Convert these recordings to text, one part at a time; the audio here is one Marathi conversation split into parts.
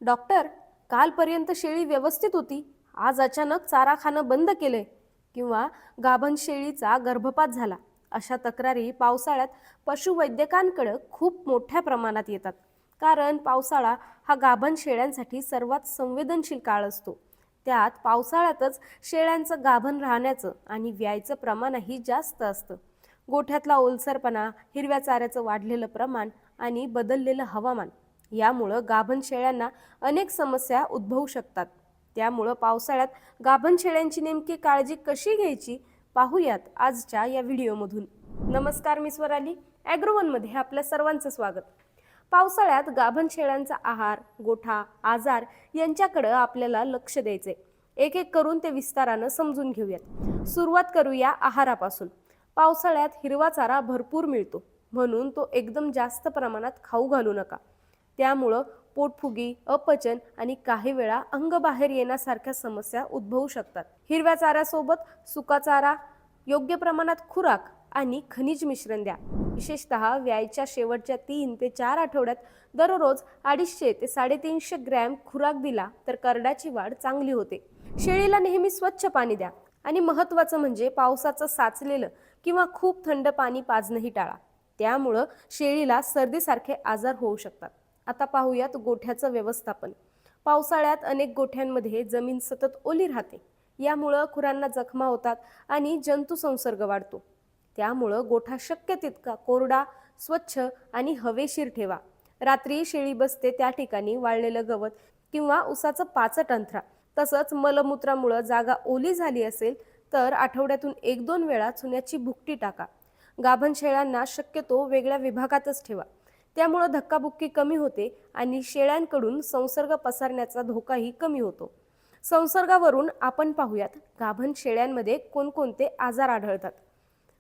डॉक्टर, कालपर्यंत शेळी व्यवस्थित होती, आज अचानक चारा खाणं बंद केलंय किंवा गाभण शेळीचा गर्भपात झाला, अशा तक्रारी पावसाळ्यात पशुवैद्यकांकडे खूप मोठ्या प्रमाणात येतात. कारण पावसाळा हा गाभण शेळ्यांसाठी सर्वात संवेदनशील काळ असतो. त्यात पावसाळ्यातच शेळ्यांचं गाभण राहण्याचं आणि व्यायचं प्रमाणही जास्त असतं. गोठ्यातला ओलसरपणा, हिरव्या चाऱ्याचं वाढलेलं प्रमाण आणि बदललेलं हवामान यामुळं गाभण शेळ्यांना अनेक समस्या उद्भवू शकतात. त्यामुळं पावसाळ्यात गाभण शेळ्यांची नेमकी काळजी कशी घ्यायची पाहूयात आजच्या या व्हिडिओमधून. नमस्कार, मी स्वराली ॲग्रोवनमध्ये आपल्या सर्वांचं स्वागत. पावसाळ्यात गाभण शेळ्यांचा आहार, गोठा, आजार यांच्याकडे आपल्याला लक्ष द्यायचे. एक एक करून ते विस्तारानं समजून घेऊयात. सुरुवात करूया आहारापासून. पावसाळ्यात हिरवा चारा भरपूर मिळतो, म्हणून तो एकदम जास्त प्रमाणात खाऊ घालू नका. त्यामुळं पोटफुगी, अपचन आणि काही वेळा अंग बाहेर येण्यासारख्या समस्या उद्भवू शकतात. हिरव्या चाऱ्यासोबत सुका चारा, योग्य प्रमाणात खुराक आणि खनिज मिश्रण द्या. विशेषतः व्यायच्या शेवटच्या 3 ते 4 आठवड्यात दररोज 250 ते 350 ग्रॅम खुराक दिला तर करडाची वाढ चांगली होते. शेळीला नेहमी स्वच्छ पाणी द्या आणि महत्त्वाचं म्हणजे पावसाचं साचलेलं किंवा खूप थंड पाणी पाजणंही टाळा. त्यामुळं शेळीला सर्दीसारखे आजार होऊ शकतात. आता पाहूयात गोठ्याचं व्यवस्थापन. पावसाळ्यात अनेक गोठ्यांमध्ये जमीन सतत ओली राहते. यामुळं खुरांना जखमा होतात आणि जंतू संसर्ग वाढतो. त्यामुळं गोठा शक्य तितका कोरडा, स्वच्छ आणि हवेशीर ठेवा. रात्री शेळी बसते त्या ठिकाणी वाळलेलं गवत किंवा उसाचं पाचट अंथरा. तसंच मलमूत्रामुळं जागा ओली झाली असेल तर आठवड्यातून 1-2 वेळा चुन्याची भुकटी टाका. गाभण शेळ्यांना शक्यतो वेगळ्या विभागातच ठेवा. त्यामुळं धक्काबुक्की कमी होते आणि शेळ्यांकडून संसर्ग पसरण्याचा धोकाही कमी होतो. संसर्गावरून आपण पाहूयात गाभण शेळ्यांमध्ये कोणकोणते आजार आढळतात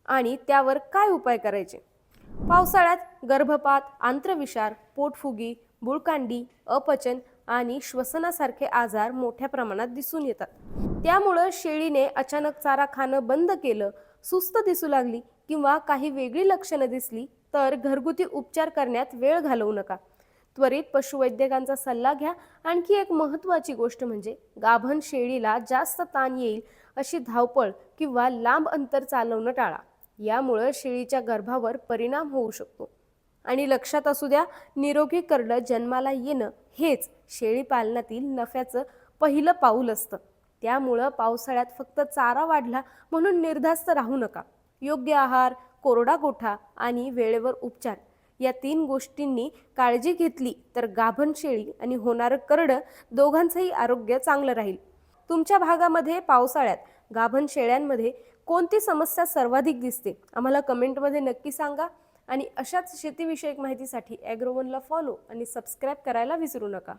आणि त्यावर काय उपाय करायचे. पावसाळ्यात गर्भपात, आंत्रविषार, पोटफुगी, बुळकांडी, अपचन आणि श्वसनासारखे आजार मोठ्या प्रमाणात दिसून येतात. त्यामुळं शेळीने अचानक चारा खाणं बंद केलं, सुस्त दिसू लागली किंवा काही वेगळी लक्षणं दिसली तर घरगुती उपचार करण्यात वेळ घालवू नका. त्वरित पशुवैद्यकांचा सल्ला घ्या. आणखी एक महत्त्वाची गोष्ट म्हणजे गाभण शेळीला जास्त ताण येईल अशी धावपळ किंवा लांब अंतर चालवणं टाळा. यामुळं शेळीच्या गर्भावर परिणाम होऊ शकतो. आणि लक्षात असू द्या, निरोगी करडं जन्माला येणं हेच शेळी पालनातील नफ्याचं पहिलं पाऊल असतं. त्यामुळं पावसाळ्यात फक्त चारा वाढला म्हणून निर्धास्त राहू नका. योग्य आहार, कोरडा गोठा आणि वेळेवर उपचार या 3 गोष्टींनी काळजी घेतली तर गाभण शेळी आणि होणारं करडं दोघांचंही आरोग्य चांगलं राहील. तुमच्या भागामध्ये पावसाळ्यात गाभण शेळ्यांमध्ये कोणती समस्या सर्वाधिक दिसते आम्हाला कमेंटमध्ये नक्की सांगा. आणि अशाच शेतीविषयक माहितीसाठी ॲग्रोवनला फॉलो आणि सबस्क्राईब करायला विसरू नका.